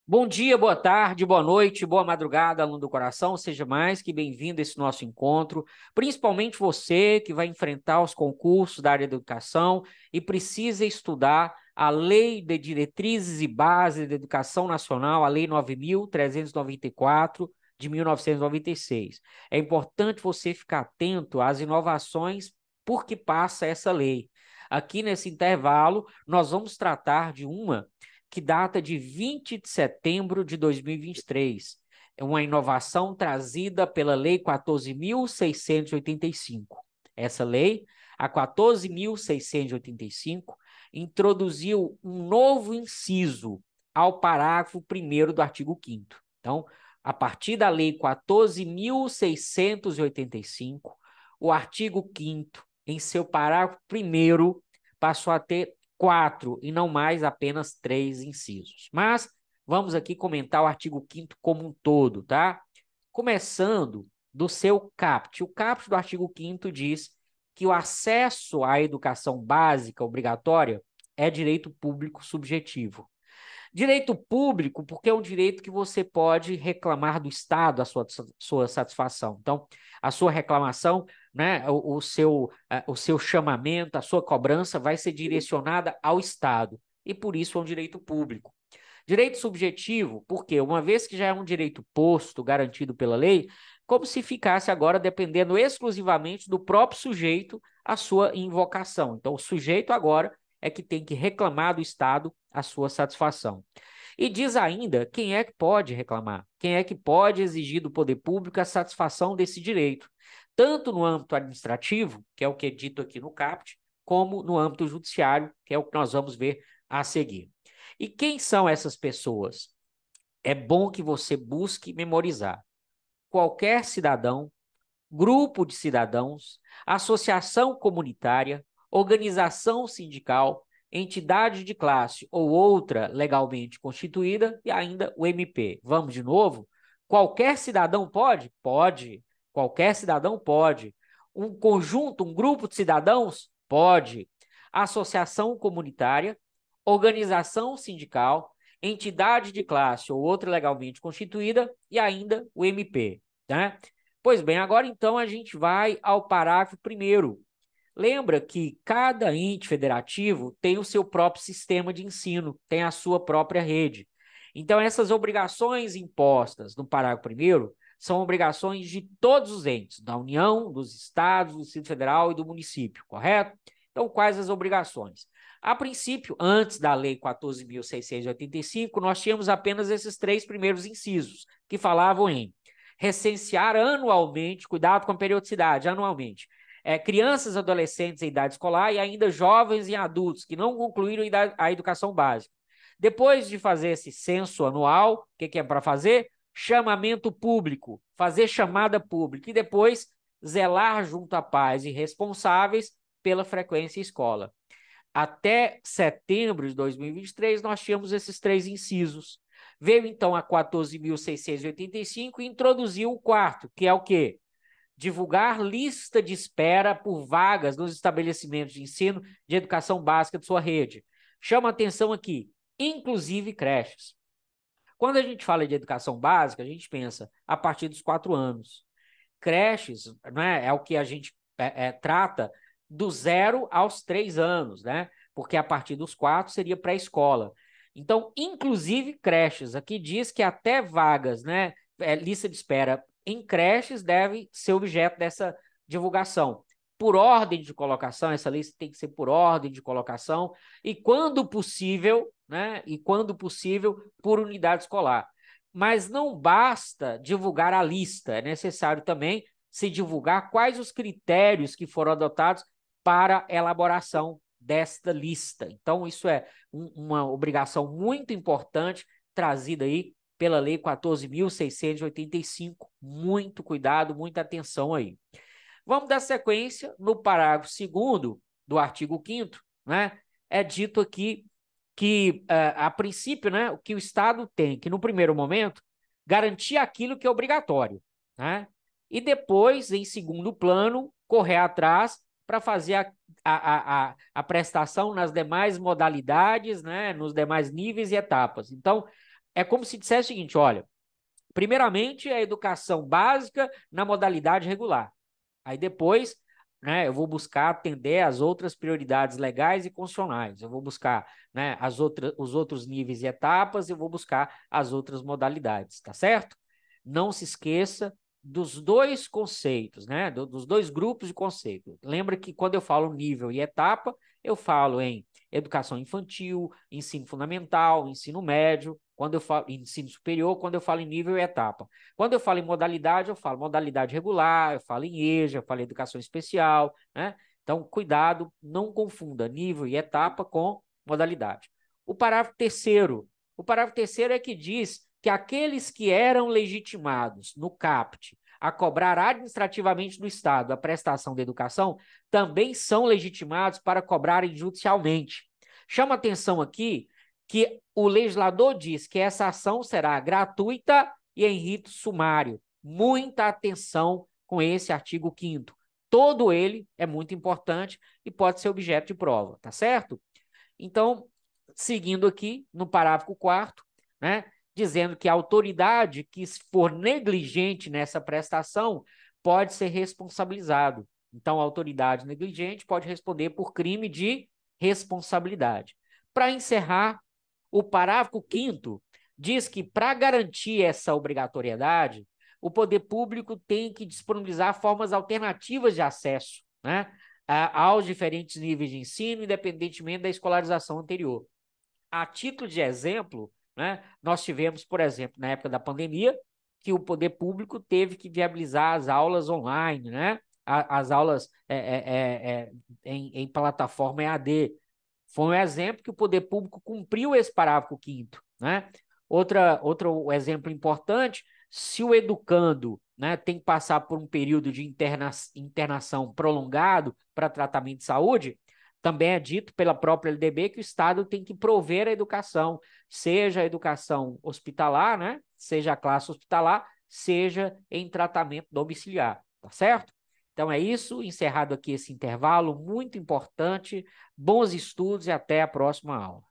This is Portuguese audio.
Bom dia, boa tarde, boa noite, boa madrugada, aluno do coração. Seja mais que bem-vindo a esse nosso encontro, principalmente você que vai enfrentar os concursos da área da educação e precisa estudar a Lei de Diretrizes e Bases da Educação Nacional, a Lei 9.394 de 1996. É importante você ficar atento às inovações por que passa essa lei. Aqui nesse intervalo, nós vamos tratar de uma que data de 20 de setembro de 2023. É uma inovação trazida pela Lei 14.685. Essa lei, a 14.685, introduziu um novo inciso ao parágrafo 1º do artigo 5º. Então, a partir da Lei 14.685, o artigo 5º, em seu parágrafo 1º, passou a ter 4 e não mais apenas 3 incisos. Mas vamos aqui comentar o artigo 5º como um todo, tá? Começando do seu caput. O caput do artigo 5º diz que o acesso à educação básica obrigatória é direito público subjetivo. Direito público, porque é um direito que você pode reclamar do Estado a sua satisfação. Então, a sua reclamação, né, o seu chamamento, a sua cobrança vai ser direcionada ao Estado. E por isso é um direito público. Direito subjetivo, porque uma vez que já é um direito posto, garantido pela lei, como se ficasse agora dependendo exclusivamente do próprio sujeito a sua invocação. Então, o sujeito agora é que tem que reclamar do Estado a sua satisfação. E diz ainda quem é que pode reclamar, quem é que pode exigir do poder público a satisfação desse direito, tanto no âmbito administrativo, que é o que é dito aqui no caput, como no âmbito judiciário, que é o que nós vamos ver a seguir. E quem são essas pessoas? É bom que você busque memorizar. Qualquer cidadão, grupo de cidadãos, associação comunitária, organização sindical, entidade de classe ou outra legalmente constituída e ainda o MP. Vamos de novo? Qualquer cidadão pode? Pode. Qualquer cidadão pode. Um conjunto, um grupo de cidadãos? Pode. Associação comunitária, organização sindical, entidade de classe ou outra legalmente constituída e ainda o MP, né? Pois bem, agora então a gente vai ao parágrafo 1º. Lembra que cada ente federativo tem o seu próprio sistema de ensino, tem a sua própria rede. Então, essas obrigações impostas no parágrafo 1º são obrigações de todos os entes, da União, dos estados, do Distrito Federal e do município, correto? Então, quais as obrigações? A princípio, antes da Lei 14.685, nós tínhamos apenas esses 3 primeiros incisos, que falavam em recensear anualmente, cuidado com a periodicidade, anualmente, crianças, adolescentes em idade escolar e ainda jovens e adultos que não concluíram a educação básica. Depois de fazer esse censo anual, o que é para fazer? Chamamento público, fazer chamada pública e depois zelar junto a pais e responsáveis pela frequência à escola. Até setembro de 2023, nós tínhamos esses 3 incisos. Veio, então, a 14.685 e introduziu o quarto, que é o quê? Divulgar lista de espera por vagas nos estabelecimentos de ensino de educação básica de sua rede. Chama atenção aqui, inclusive creches. Quando a gente fala de educação básica, a gente pensa a partir dos 4 anos. Creches, né, é o que a gente trata do 0 aos 3 anos, né? Porque a partir dos 4 seria pré-escola. Então, inclusive creches, aqui diz que até vagas, né, lista de espera em creches deve ser objeto dessa divulgação. Por ordem de colocação, essa lista tem que ser por ordem de colocação, e quando possível, né, por unidade escolar. Mas não basta divulgar a lista, é necessário também se divulgar quais os critérios que foram adotados para a elaboração desta lista. Então, isso é uma obrigação muito importante trazida aí pela Lei 14.685. Muito cuidado, muita atenção aí. Vamos dar sequência no parágrafo 2º do artigo 5º, né? É dito aqui que, a princípio, né, o que o Estado tem que, no primeiro momento, garantir aquilo que é obrigatório, né? E depois, em segundo plano, correr atrás para fazer a prestação nas demais modalidades, né, nos demais níveis e etapas. Então, é como se dissesse o seguinte, olha, primeiramente a educação básica na modalidade regular. Aí depois, né, eu vou buscar atender às outras prioridades legais e constitucionais. Eu vou buscar, né, os outros níveis e etapas, eu vou buscar as outras modalidades, tá certo? Não se esqueça dos dois conceitos, né, dos dois grupos de conceito. Lembra que quando eu falo nível e etapa, eu falo em educação infantil, ensino fundamental, ensino médio, quando eu falo ensino superior, quando eu falo em nível e etapa. Quando eu falo em modalidade, eu falo modalidade regular, eu falo em EJA, eu falo em educação especial, né? Então, cuidado, não confunda nível e etapa com modalidade. O parágrafo terceiro é que diz que aqueles que eram legitimados no CAPT a cobrar administrativamente do Estado a prestação de educação também são legitimados para cobrarem judicialmente. Chama atenção aqui que o legislador diz que essa ação será gratuita e em rito sumário. Muita atenção com esse artigo 5º. Todo ele é muito importante e pode ser objeto de prova, tá certo? Então, seguindo aqui no parágrafo 4º, né, dizendo que a autoridade que for negligente nessa prestação pode ser responsabilizado. Então, a autoridade negligente pode responder por crime de responsabilidade. Para encerrar, o parágrafo 5º diz que, para garantir essa obrigatoriedade, o poder público tem que disponibilizar formas alternativas de acesso, né, aos diferentes níveis de ensino, independentemente da escolarização anterior. A título de exemplo, né, nós tivemos, por exemplo, na época da pandemia, que o poder público teve que viabilizar as aulas online, né, as aulas em plataforma EAD. Foi um exemplo que o poder público cumpriu esse parágrafo 5º, né? Outro exemplo importante, se o educando, né, tem que passar por um período de internação prolongado para tratamento de saúde, também é dito pela própria LDB que o Estado tem que prover a educação, seja a educação hospitalar, né, seja a classe hospitalar, seja em tratamento domiciliar, tá certo? Então é isso, encerrado aqui esse intervalo muito importante, bons estudos e até a próxima aula.